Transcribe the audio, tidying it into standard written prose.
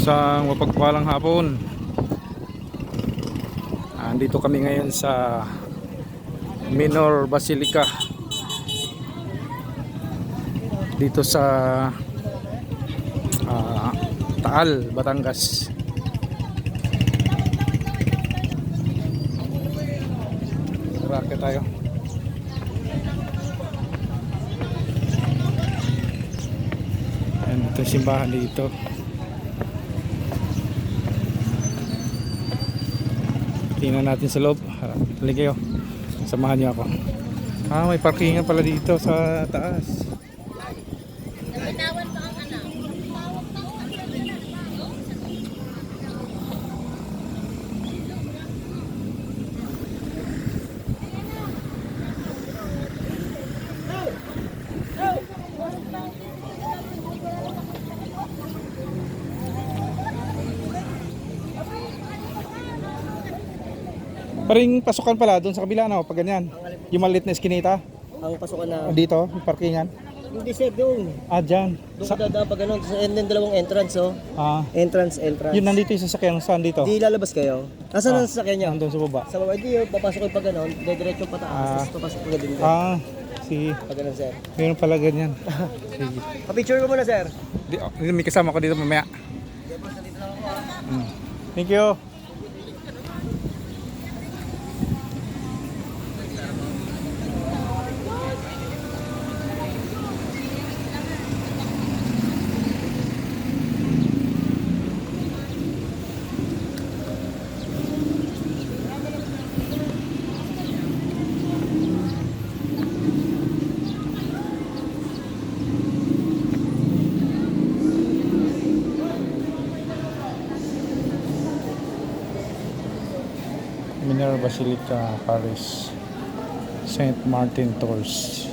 Isang mapagpalang hapon. Andito kami ngayon sa Minor Basilica dito sa Taal, Batangas. Raket tayo. Ayan, ito yung simbahan dito. Tingnan natin sa loob. Halika kayo. Samahan niyo ako. May parkingan pala dito sa taas. Paring pasukan pala doon sa kabila, no? Pag ganyan. Yung maliit na eskinita. Ang pasukan na Dito, yung parkingan. hindi sir doon. Dyan. Doon ka dadaan pag ganun. And then dalawang entrance oh. Entrance. Yun, nandito yung sasakyan. Saan dito? Di lalabas kayo. Asan ang sasakyan niya? Nandun sa baba. Sa baba, di papasok kayo pag ganun. Diretso pataas. Tapos papasok ka din. Sige. Pag ganun sir. Meron pala ganyan. Sige. Pa-picture ko muna sir. May kasama ko dito mamaya. Thank you. Minor Basilica Parish, Saint Martin Tours.